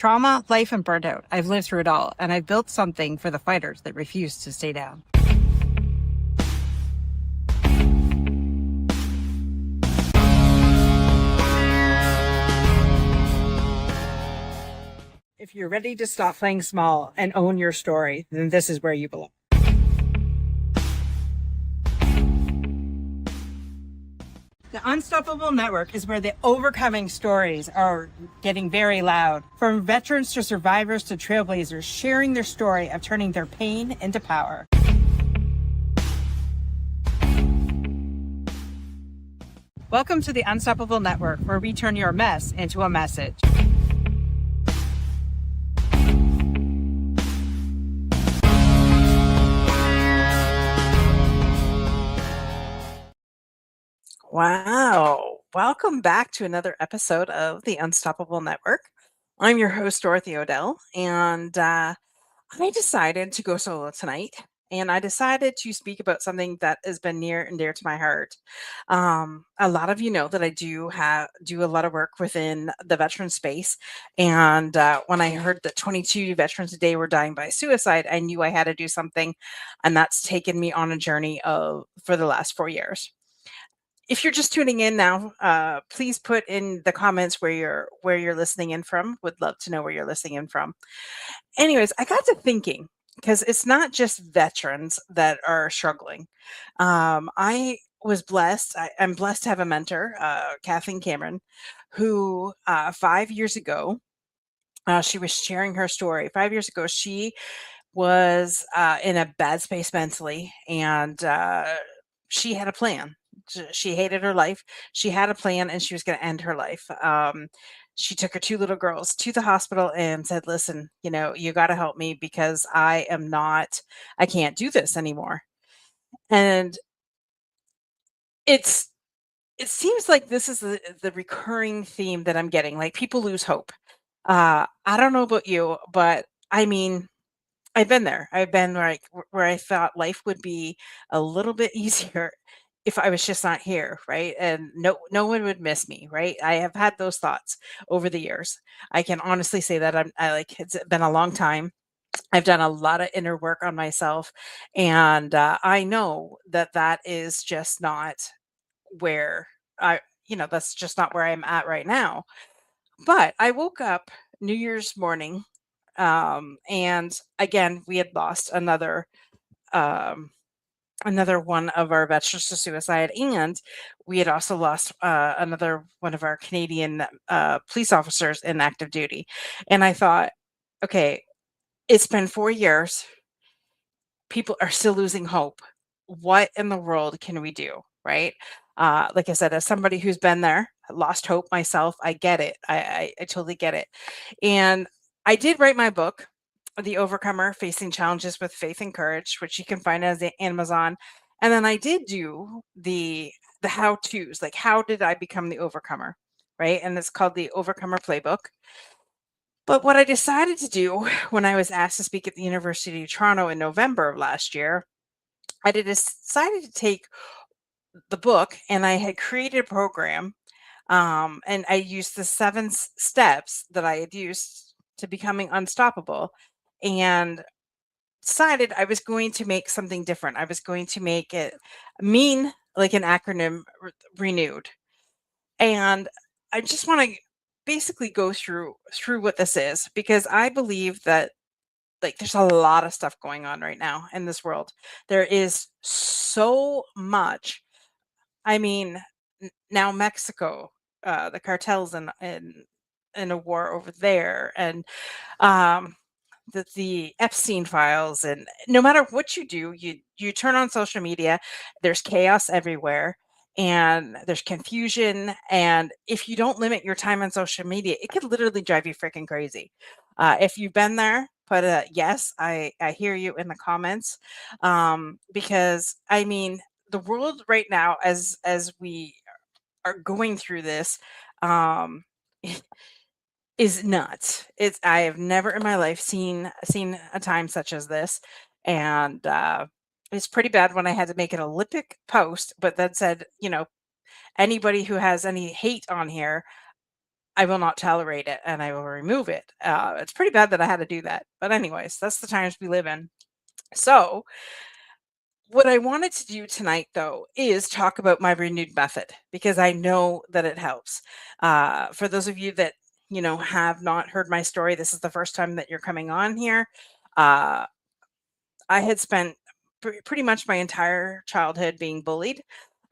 Trauma, life, and burnout. I've lived through it all, and I've built something for the fighters that refuse to stay down. If you're ready to stop playing small and own your story, then this is where you belong. The Unstoppable Network is where the overcoming stories are getting very loud. From veterans to survivors to trailblazers, sharing their story of turning their pain into power. Welcome to the Unstoppable Network, where we turn your mess into a message. Wow. Welcome back to another episode of the Unstoppable Network. I'm your host, Dorothy Odell, and I decided to go solo tonight. And I decided to speak about something that has been near and dear to my heart. A lot of you know that I do a lot of work within the veteran space, and when I heard that 22 veterans a day were dying by suicide, I knew I had to do something, and that's taken me on a journey for the last 4 years. If you're just tuning in now, please put in the comments where you're listening in from. Would love to know where you're listening in from. Anyways, I got to thinking because it's not just veterans that are struggling. I was blessed. I'm blessed to have a mentor, Kathleen Cameron, who 5 years ago, she was sharing her story. 5 years ago, she was in a bad space mentally, and she had a plan. She hated her life. She had a plan, and she was going to end her life. She took her two little girls to the hospital and said, "Listen, you got to help me because I can't do this anymore." And it's it seems like this is the recurring theme that I'm getting. Like, people lose hope. I don't know about you, but I mean, I've been there. I've been like where I thought life would be a little bit easier if I was just not here, right? And no one would miss me, right? I have had those thoughts over the years. I can honestly say that it's been a long time. I've done a lot of inner work on myself, and I know that that is just not where that's just not where I'm at right now. But I woke up New Year's morning, and again, we had lost um, another one of our veterans to suicide, and we had also lost another one of our Canadian police officers in active duty. And I thought, okay, it's been 4 years. People are still losing hope. What in the world can we do? Right? Like I said, as somebody who's been there, lost hope myself, I get it. I totally get it. And I did write my book, The Overcomer: Facing Challenges with Faith and Courage, which you can find on Amazon. And then I did do the how-tos, like how did I become the overcomer, right? And it's called the Overcomer Playbook. But what I decided to do when I was asked to speak at the University of Toronto in November of last year, decided to take the book, and I had created a program, and I used the seven steps that I had used to becoming unstoppable, and decided I was going to make something different. I was going to make it mean like an acronym, renewed. And I just want to basically go through what this is, because I believe that, like, there's a lot of stuff going on right now in this world. There is so much. I mean, now Mexico, the cartels in a war over there, and um, the Epstein files, and no matter what you do, you turn on social media, there's chaos everywhere, and there's confusion. And if you don't limit your time on social media, it could literally drive you freaking crazy. If you've been there, put a yes. I hear you in the comments, because I mean, the world right now, as we are going through this, um, is nuts. I have never in my life seen a time such as this, and it's pretty bad when I had to make an Olympic post, but that said, anybody who has any hate on here, I will not tolerate it and I will remove it. It's pretty bad that I had to do that. But, anyways, that's the times we live in. So, what I wanted to do tonight, though, is talk about my renewed method because I know that it helps. For those of you that have not heard my story, this is the first time that you're coming on here. Uh, I had spent pretty much my entire childhood being bullied.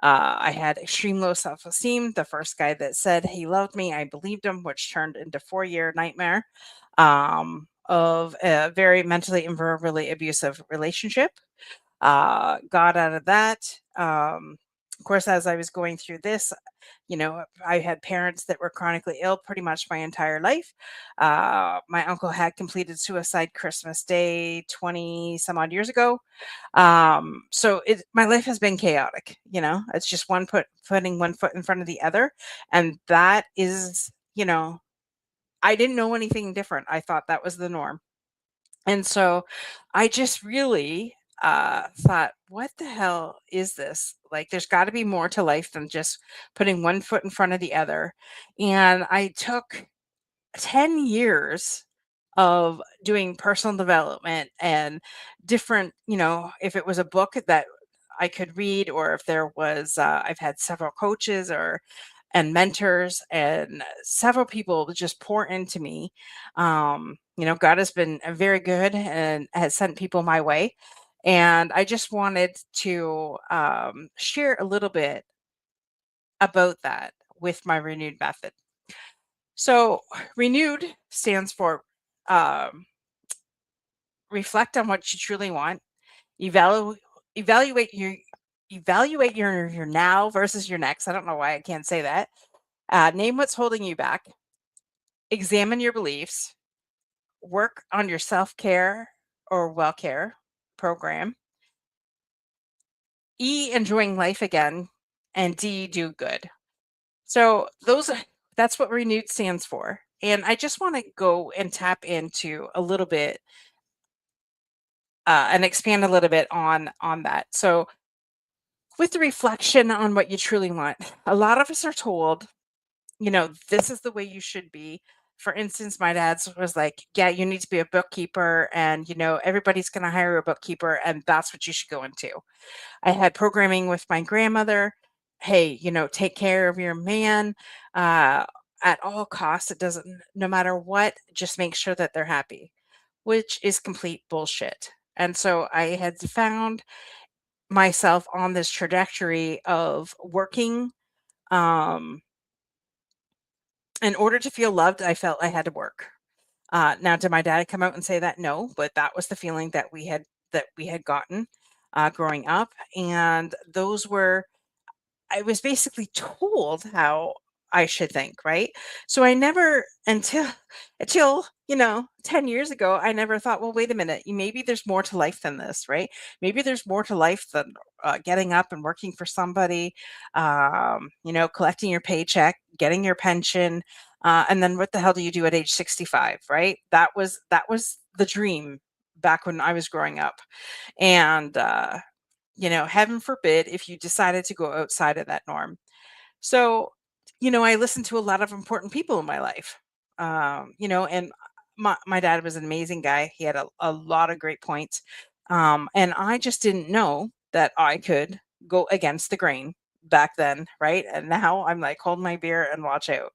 I had extreme low self esteem. The first guy that said he loved me, I believed him, which turned into 4-year nightmare of a very mentally and verbally abusive relationship. Got out of that. Of course, as I was going through this, I had parents that were chronically ill pretty much my entire life. My uncle had completed suicide Christmas Day 20 some odd years ago. So my life has been chaotic. It's just putting one foot in front of the other. And that is, I didn't know anything different. I thought that was the norm. And so I just really thought, what the hell is this? Like, there's got to be more to life than just putting one foot in front of the other. And I took 10 years of doing personal development and different, if it was a book that I could read, or if there was, I've had several coaches and mentors and several people to just pour into me. God has been very good and has sent people my way. And I just wanted to share a little bit about that with my renewed method. So, renewed stands for um, reflect on what you truly want, evaluate evaluate your evaluate your now versus your next. I don't know why I can't say that. Name what's holding you back, examine your beliefs, work on your self-care or well-care program, E, enjoying life again, and D, do good. So that's what renewed stands for. And I just want to go and tap into a little bit and expand a little bit on that. So, with the reflection on what you truly want, a lot of us are told, this is the way you should be. For instance, my dad's was like, yeah, you need to be a bookkeeper, and everybody's going to hire a bookkeeper, and that's what you should go into. I had programming with my grandmother. Hey, take care of your man at all costs. It doesn't, no matter what, just make sure that they're happy, which is complete bullshit. And so I had found myself on this trajectory of working. In order to feel loved, I felt I had to work. Now, did my dad come out and say that? No, but that was the feeling that we had gotten growing up, and those were I was basically told how I should think, right? So I never until 10 years ago, I never thought, well, wait a minute, maybe there's more to life than this, right? Maybe there's more to life than getting up and working for somebody, collecting your paycheck, getting your pension, and then what the hell do you do at age 65, right? That was the dream back when I was growing up. And heaven forbid if you decided to go outside of that norm. So, I listened to a lot of important people in my life. And my dad was an amazing guy. He had a lot of great points. And I just didn't know that I could go against the grain back then, right? And now I'm like, hold my beer and watch out.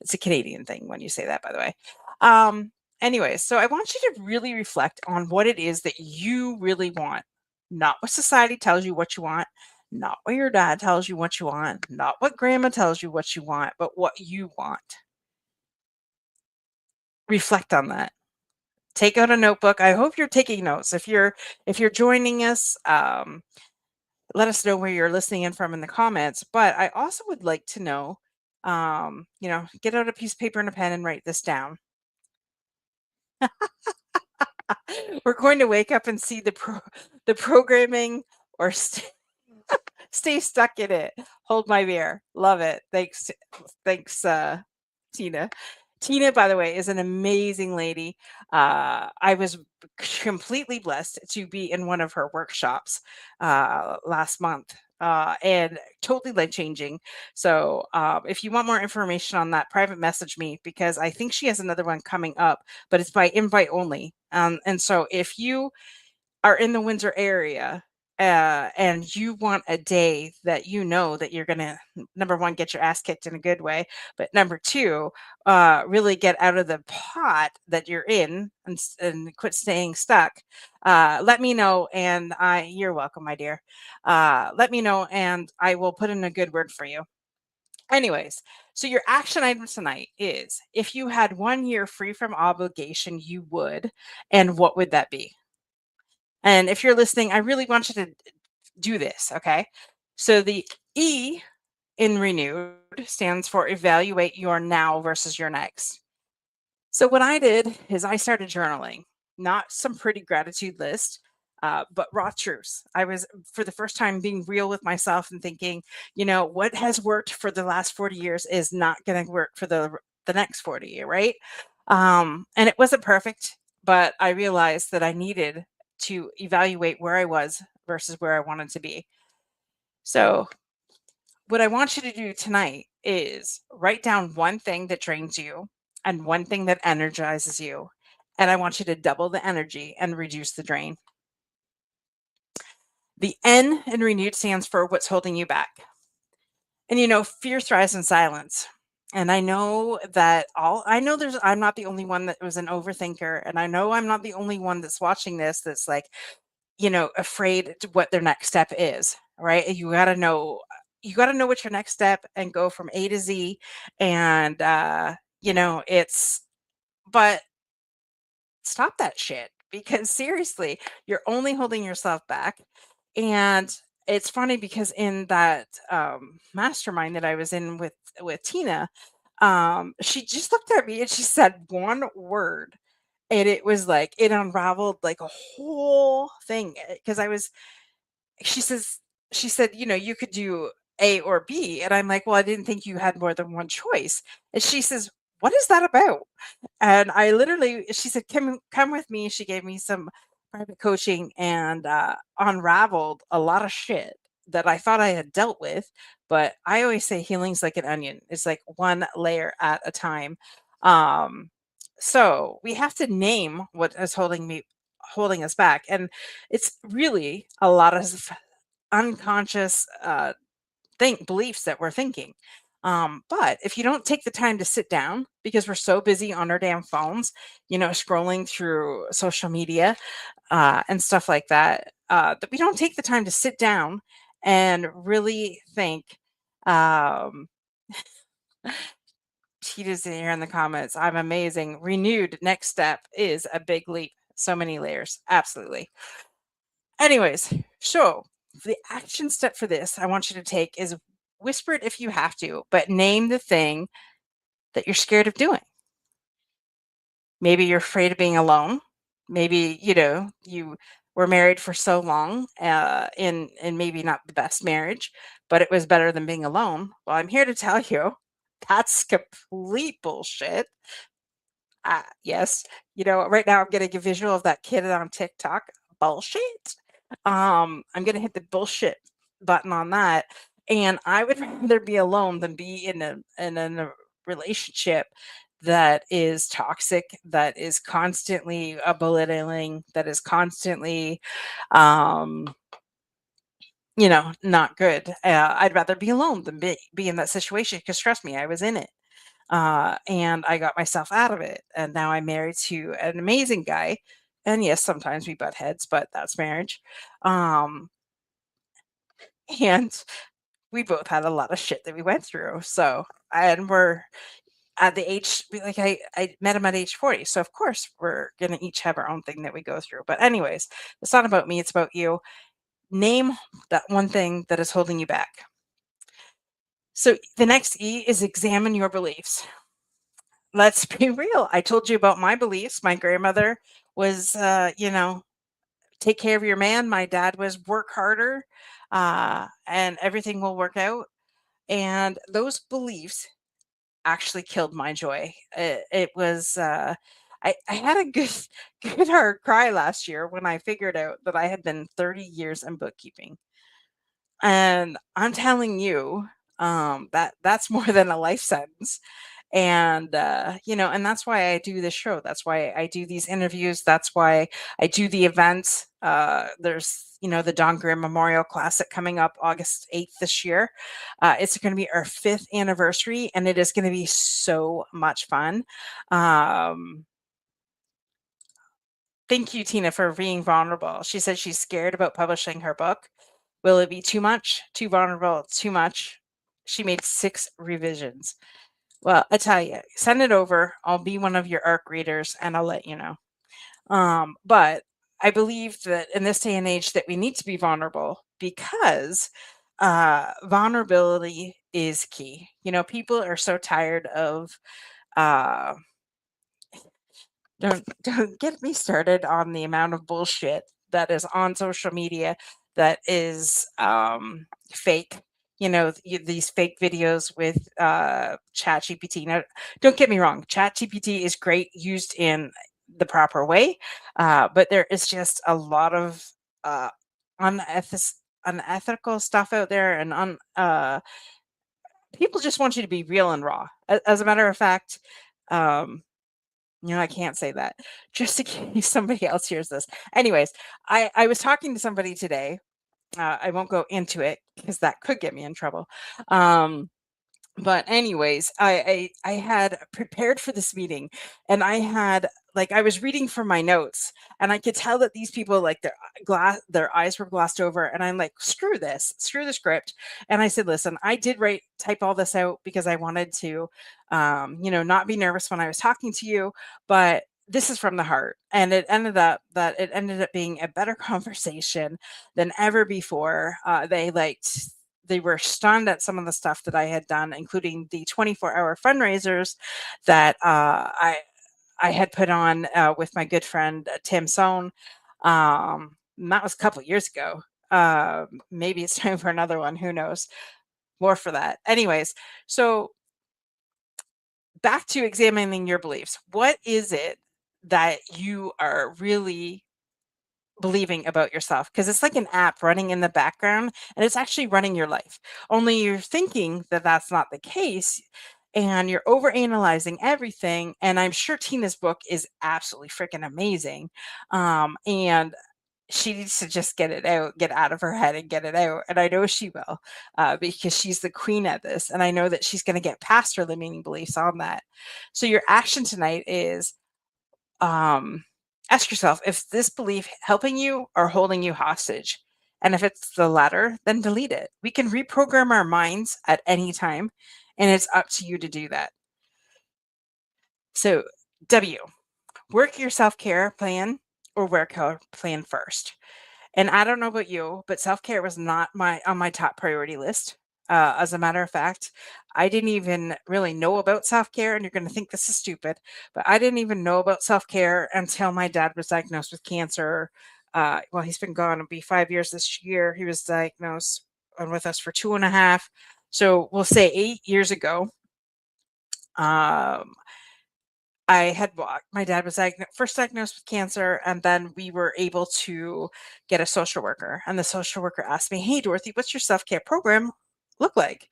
It's a Canadian thing when you say that, by the way. Um, Anyways, so I want you to really reflect on what it is that you really want, not what society tells you what you want, not what your dad tells you what you want, not what grandma tells you what you want, but what you want. Reflect on that. Take out a notebook. I hope you're taking notes. If you're joining us, let us know where you're listening in from in the comments. But I also would like to know, get out a piece of paper and a pen and write this down. We're going to wake up and see the programming or stay stuck in it. Hold my beer. Love it. Thanks, Tina. Tina, by the way, is an amazing lady. I was completely blessed to be in one of her workshops last month. and totally life changing. So if you want more information on that, private message me because I think she has another one coming up, but it's by invite only. And so if you are in the Windsor area, and you want a day that you know that you're gonna number one, get your ass kicked in a good way, but number two, really get out of the pot that you're in and quit staying stuck. Let me know, and I you're welcome, my dear. Let me know, and I will put in a good word for you. Anyways, so your action item tonight is if you had 1 year free from obligation, you would, and what would that be? And if you're listening, I really want you to do this, okay? So the E in renewed stands for evaluate your now versus your next. So what I did is I started journaling, not some pretty gratitude list, but raw truths. I was for the first time being real with myself and thinking, what has worked for the last 40 years is not going to work for the next 40, right? And it wasn't perfect, but I realized that I needed to evaluate where I was versus where I wanted to be. So what I want you to do tonight is write down one thing that drains you and one thing that energizes you. And I want you to double the energy and reduce the drain. The N in renewed stands for what's holding you back. And fear thrives in silence. And I know that I'm not the only one that was an overthinker. And I know I'm not the only one that's watching this that's like, afraid to what their next step is, right? You got to know what your next step and go from A to Z. And it's but stop that shit because seriously, you're only holding yourself back. And it's funny because in that mastermind that I was in with Tina, she just looked at me and she said one word, and it was like it unraveled like a whole thing because I was she says she said, "You could do A or B." And I'm like, "Well, I didn't think you had more than one choice." And she says, "What is that about?" And I literally she said, "Come with me." She gave me some private coaching and unraveled a lot of shit that I thought I had dealt with. But I always say healing's like an onion. It's like one layer at a time. Um, so we have to name what is holding us back. And it's really a lot of unconscious think beliefs that we're thinking. But if you don't take the time to sit down because we're so busy on our damn phones, scrolling through social media and stuff like that, that we don't take the time to sit down and really think. Um, Tita's in here in the comments. I'm amazing. Renewed next step is a big leap. So many layers. Absolutely. Anyways, so the action step for this I want you to take is whisper it if you have to, but name the thing that you're scared of doing. Maybe you're afraid of being alone. Maybe, you were married for so long, in maybe not the best marriage, but it was better than being alone. Well, I'm here to tell you that's complete bullshit. Yes, right now I'm getting a visual of that kid on TikTok. Bullshit. I'm gonna hit the bullshit button on that, and I would rather be alone than be in a relationship that is toxic, that is constantly belittling, that is constantly, um, not good. I'd rather be alone than be in that situation because trust me, I was in it. And I got myself out of it. And now I'm married to an amazing guy. And yes, sometimes we butt heads, but that's marriage. Um, and we both had a lot of shit that we went through. So, and we're at the age, like I met him at age 40. So, of course, we're going to each have our own thing that we go through. But, anyways, it's not about me, it's about you. Name that one thing that is holding you back. So, the next E is examine your beliefs. Let's be real. I told you about my beliefs. My grandmother was, take care of your man. My dad was work harder, and everything will work out. And those beliefs actually killed my joy. It was, I had a good, good hard cry last year when I figured out that I had been 30 years in bookkeeping. And I'm telling you, that that's more than a life sentence. And and that's why I do this show. That's why I do these interviews. That's why I do the events. There's the Don Grimm Memorial Classic coming up August 8th this year. It's going to be our fifth anniversary, and it is going to be so much fun. Um, Thank you, Tina, for being vulnerable. She said she's scared about publishing her book. Will it be too much? Too vulnerable? Too much? She made 6 revisions. Well, I tell you, send it over. I'll be one of your ARC readers and I'll let you know. But I believe that in this day and age that we need to be vulnerable because vulnerability is key. People are so tired of uh, don't get me started on the amount of bullshit that is on social media that is fake. These fake videos with ChatGPT. Now, don't get me wrong, ChatGPT is great used in the proper way, but there is just a lot of uh, unethic- unethical stuff out there, and people just want you to be real and raw. As a matter of fact, um, I can't say that just in case somebody else hears this. Anyways, I was talking to somebody today. I won't go into it because that could get me in trouble. Um, but anyways, I had prepared for this meeting, and I had like I was reading from my notes, and I could tell that these people like their eyes were glossed over, and I'm like, screw the script. And I said, listen, I did type all this out because I wanted to not be nervous when I was talking to you, but this is from the heart. And it ended up being a better conversation than ever before. They were stunned at some of the stuff that I had done, including the 24-hour fundraisers that I had put on with my good friend Tim Sohn. And that was a couple years ago. Maybe it's time for another one. Who knows? More for that. Anyways, so back to examining your beliefs. What is it that you are really believing about yourself? Because it's like an app running in the background and it's actually running your life. Only you're thinking that that's not the case and you're overanalyzing everything. And I'm sure Tina's book is absolutely freaking amazing. And she needs to just get out of her head and get it out. And I know she will, because she's the queen at this. And I know that she's going to get past her limiting beliefs on that. So your action tonight is um, ask yourself, if this belief helping you or holding you hostage? And if it's the latter, then delete it. We can reprogram our minds at any time, and it's up to you to do that. So, W, work your self care plan or workout plan first. And I don't know about you, but self-care was not my top priority list. As a matter of fact, I didn't even really know about self-care, and you're going to think this is stupid, but I didn't even know about self-care until my dad was diagnosed with cancer. Well, he's been gone. It'll be 5 years this year. He was diagnosed and with us for 2.5. So we'll say 8 years ago. Um, I had walked. My dad was first diagnosed with cancer, and then we were able to get a social worker. And the social worker asked me, "Hey, Dorothy, what's your self care program look like?"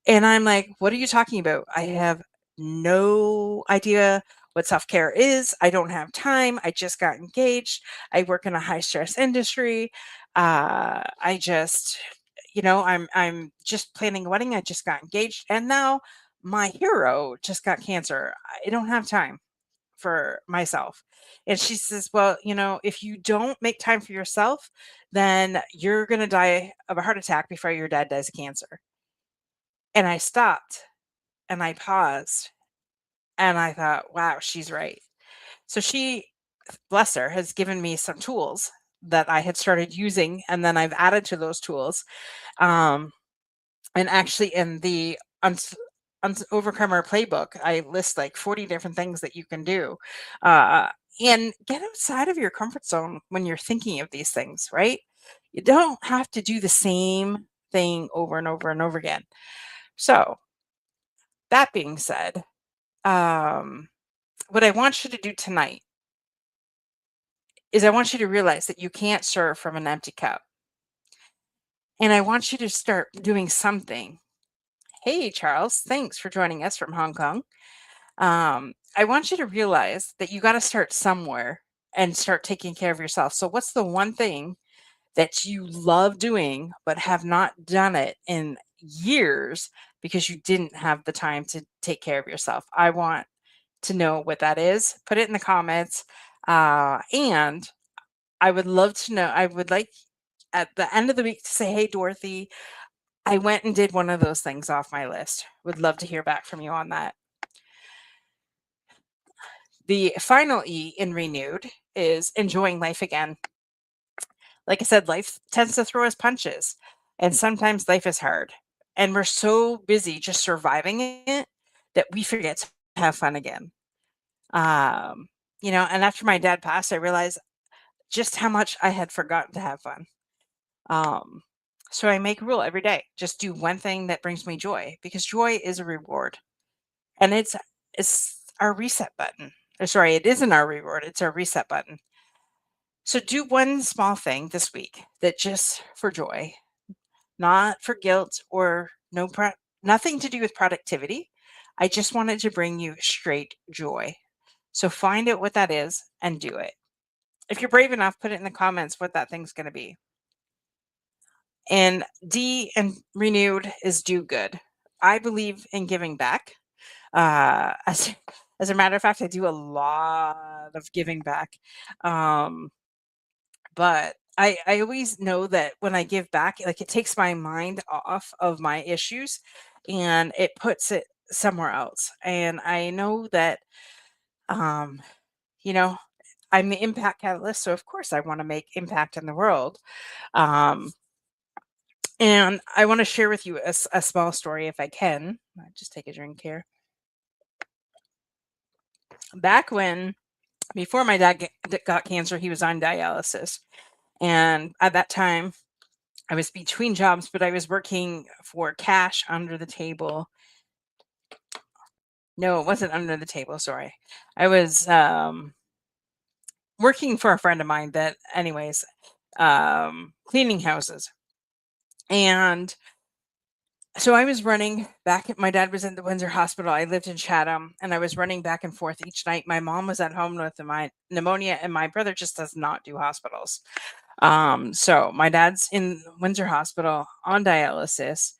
And I'm like, "What are you talking about? I have no idea what self care is. I don't have time. I just got engaged. I work in a high stress industry. I just, I'm just planning a wedding. I just got engaged, and now my hero just got cancer. I don't have time for myself." And she says, "Well, if you don't make time for yourself, then you're going to die of a heart attack before your dad dies of cancer." And I stopped and I paused and I thought, wow, she's right. So she, bless her, has given me some tools that I had started using, and then I've added to those tools. Um, And actually, in the Overcomer playbook, I list like 40 different things that you can do. Uh, and get outside of your comfort zone when you're thinking of these things, right? You don't have to do the same thing over and over and over again. So, that being said, um, what I want you to do tonight is I want you to realize that you can't serve from an empty cup. And I want you to start doing something. Hey, Charles, thanks for joining us from Hong Kong. I want you to realize that you got to start somewhere and start taking care of yourself. So, what's the one thing that you love doing but have not done it in years because you didn't have the time to take care of yourself? I want to know what that is. Put it in the comments. And I would love to know. I would like at the end of the week to say, hey, Dorothy, I went and did one of those things off my list. Would love to hear back from you on that. The final E in renewed is enjoying life again. Like I said, life tends to throw us punches, and sometimes life is hard. And we're so busy just surviving it that we forget to have fun again. Um, and after my dad passed, I realized just how much I had forgotten to have fun. Um, so I make a rule every day. Just do one thing that brings me joy because joy is a reward. And it's our reset button. Or sorry, it isn't our reward, it's our reset button. So do one small thing this week that just for joy, not for guilt or nothing to do with productivity. I just wanted to bring you straight joy. So find out what that is and do it. If you're brave enough, put it in the comments what that thing's going to be. And D and renewed is do good. I believe in giving back. As a matter of fact, I do a lot of giving back. Um, but I always know that when I give back, like it takes my mind off of my issues and it puts it somewhere else. And I know that um, you know, I'm the impact catalyst, so of course I want to make impact in the world. Um, and I want to share with you a small story if I can. I just take a drink here. Back when before my dad got cancer, he was on dialysis. And at that time, I was between jobs, but I was working for cash under the table. No, it wasn't under the table. Sorry. I was working for a friend of mine that, anyways, cleaning houses. And so I was running back. My dad was in the Windsor Hospital. I lived in Chatham, and I was running back and forth each night. My mom was at home with my pneumonia, and my brother just does not do hospitals. So my dad's in Windsor Hospital on dialysis,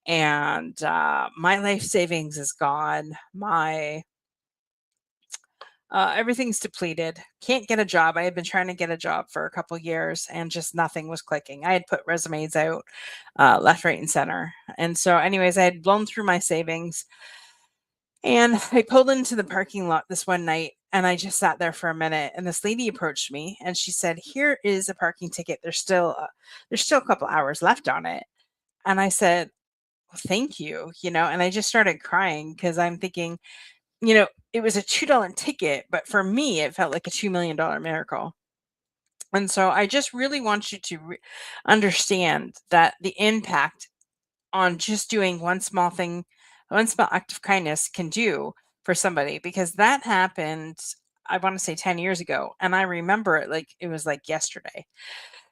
and my life savings is gone. My everything's depleted. Can't get a job. I had been trying to get a job for a couple years, and just nothing was clicking. I had put resumes out left, right, and center. And so, anyways, I had blown through my savings, and I pulled into the parking lot this one night and I just sat there for a minute and this lady approached me and she said, "Here is a parking ticket. There's still a couple hours left on it." And I said, "Well, thank you." And I just started crying because I'm thinking, it was a $2 ticket, but for me it felt like a $2 million miracle. And so I just really want you to understand that the impact on just doing one small thing, one small act of kindness can do for somebody because that happened, I want to say 10 years ago. And I remember it like it was like yesterday.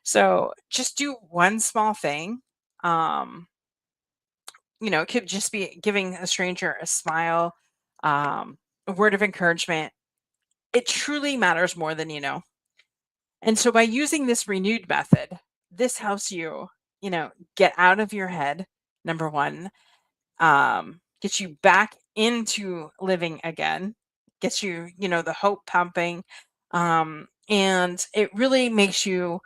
So just do one small thing. Um, it could just be giving a stranger a smile, a word of encouragement. It truly matters more than you know. And so by using this renewed method, this helps you, get out of your head, number one, gets you back into living again, gets you, the hope pumping. And it really makes you,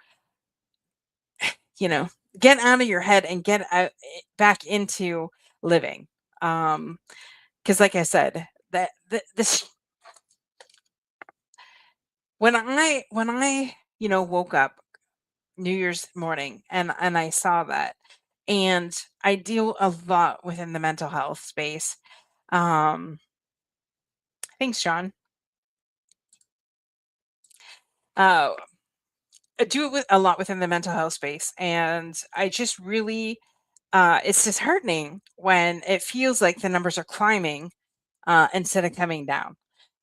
you know, get out of your head and get out back into living. Because like I said, this when I woke up New Year's morning and I saw that, and I deal a lot within the mental health space. Um, thanks, John. Uh, I do it with a lot within the mental health space, and I just really, it's disheartening when it feels like the numbers are climbing instead of coming down.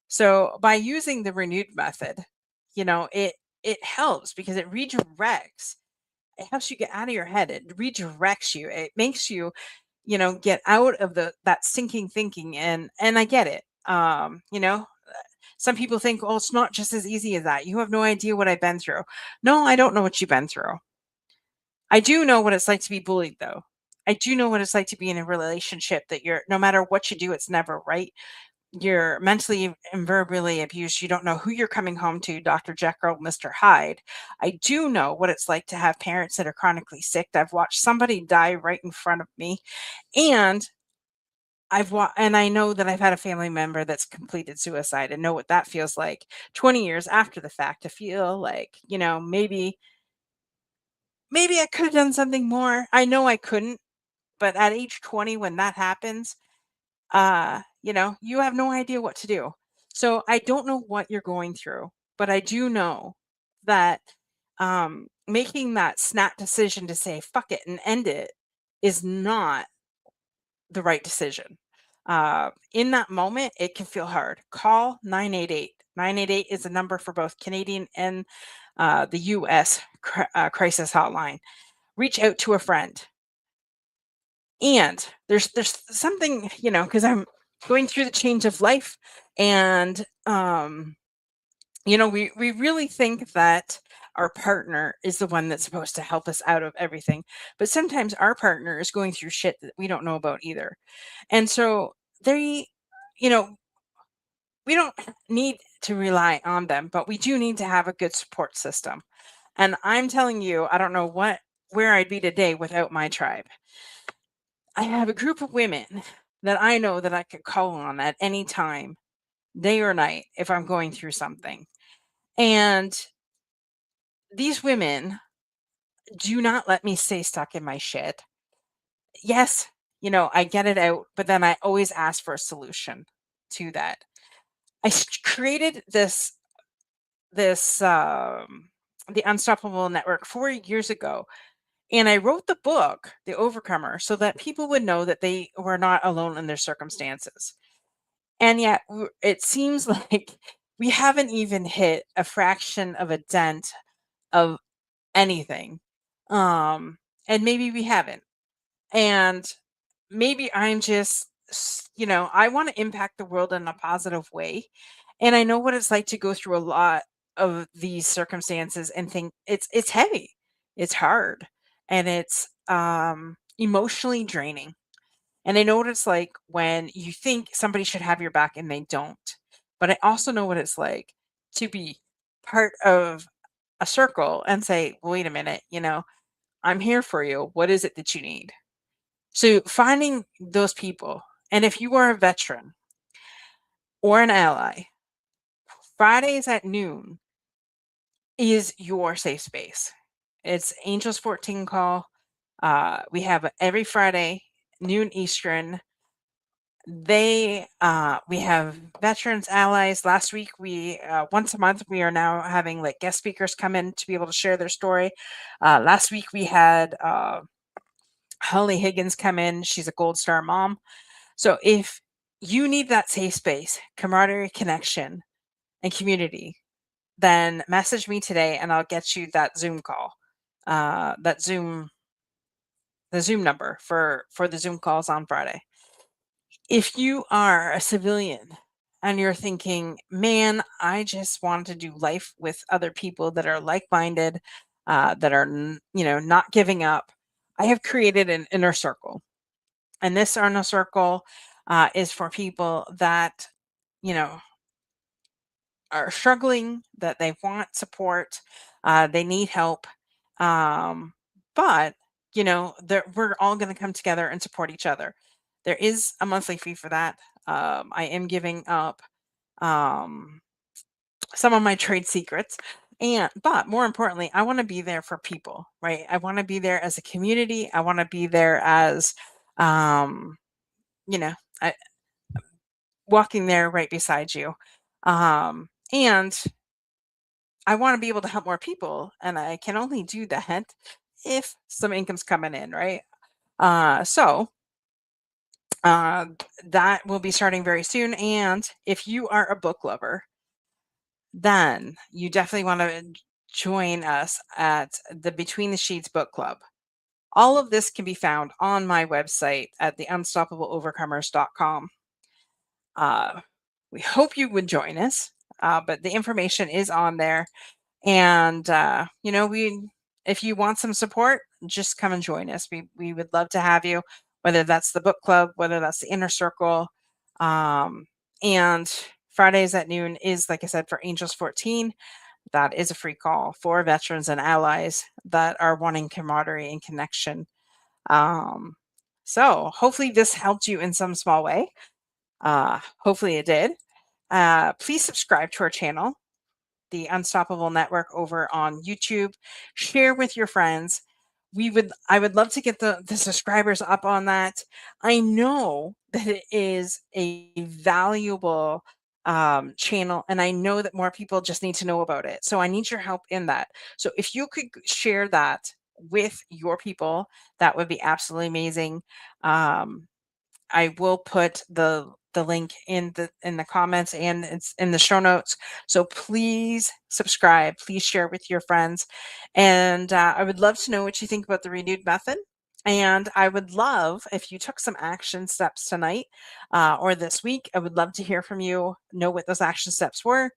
So by using the renewed method, it helps because it redirects it helps you get out of your head. It redirects you. It makes you, get out of that sinking thinking. And I get it. Some people think, oh, it's not just as easy as that. You have no idea what I've been through. No, I don't know what you've been through. I do know what it's like to be bullied, though. I do know what it's like to be in a relationship that no matter what you do, it's never right. You're mentally and verbally abused. You don't know who you're coming home to, Dr. Jekyll, Mr. Hyde. I do know what it's like to have parents that are chronically sick. I've watched somebody die right in front of me. And and I know that I've had a family member that's completed suicide and know what that feels like 20 years after the fact, to feel like, maybe I could have done something more. I know I couldn't, but at age 20 when that happens, you have no idea what to do. So I don't know what you're going through, but I do know that making that snap decision to say fuck it and end it is not the right decision. In that moment, it can feel hard. Call 988. 988 is a number for both Canadian and the US crisis hotline. Reach out to a friend. And there's something, because I'm going through the change of life, and we really think that our partner is the one that's supposed to help us out of everything, but sometimes our partner is going through shit that we don't know about either. And so they, you know we don't need to rely on them, but we do need to have a good support system. And I'm telling you, I don't know where I'd be today without my tribe. I have a group of women that I know that I could call on at any time, day or night, if I'm going through something. And these women do not let me stay stuck in my shit. Yes, I get it out, but then I always ask for a solution to that. Created this the Unstoppable Network 4 years ago, and I wrote the book, The Overcomer, so that people would know that they were not alone in their circumstances. And yet, it seems like we haven't even hit a fraction of a dent of anything. And maybe we haven't. And maybe I'm just, I want to impact the world in a positive way. And I know what it's like to go through a lot of these circumstances and think it's heavy, it's hard, and it's emotionally draining. And I know what it's like when you think somebody should have your back and they don't. But I also know what it's like to be part of a circle and say, wait a minute, I'm here for you. What is it that you need? So finding those people, and if you are a veteran or an ally, Fridays at noon is your safe space. It's Angels 14 call. We have every Friday, noon Eastern. We have veterans allies. Last week, we once a month, we are now having like guest speakers come in to be able to share their story. Last week we had Holly Higgins come in. She's a Gold Star mom. So if you need that safe space, camaraderie, connection, and community, then message me today and I'll get you that Zoom call, that Zoom the Zoom number for the Zoom calls on Friday. If you are a civilian and you're thinking, man, I just want to do life with other people that are like-minded, that are, not giving up, I have created an inner circle. And this inner circle is for people that, you know, are struggling, that they want support, they need help. Um, but, we're all going to come together and support each other. There is a monthly fee for that. I am giving up um, some of my trade secrets. But more importantly, I want to be there for people, right? I want to be there as a community. I want to be there as, um, you know, I, walking there right beside you. And I want to be able to help more people. And I can only do that if some income's coming in, right? So uh, that will be starting very soon. And if you are a book lover, then you definitely want to join us at the Between the Sheets book club. All of this can be found on my website at theunstoppableovercomers.com. Uh, we hope you would join us, but the information is on there. And if you want some support, just come and join us. We would love to have you, whether that's the book club, whether that's the inner circle. And Fridays at noon is, like I said, for Angels 14. That is a free call for veterans and allies that are wanting camaraderie and connection. So hopefully this helped you in some small way. Hopefully it did. Please subscribe to our channel, the Unstoppable Network, over on YouTube. Share with your friends. I would love to get the subscribers up on that. I know that it is a valuable channel, and I know that more people just need to know about it. So I need your help in that. So if you could share that with your people, that would be absolutely amazing. I will put the link in the comments, and it's in the show notes. So please subscribe, please share with your friends. And I would love to know what you think about the renewed method. And I would love if you took some action steps tonight or this week. I would love to hear from you, know what those action steps were.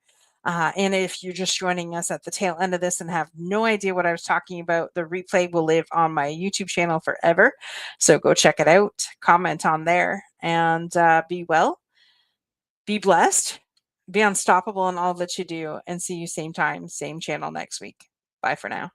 And if you're just joining us at the tail end of this and have no idea what I was talking about, the replay will live on my YouTube channel forever. So go check it out, comment on there, and be well, be blessed, be unstoppable in all that you do, and see you same time, same channel next week. Bye for now.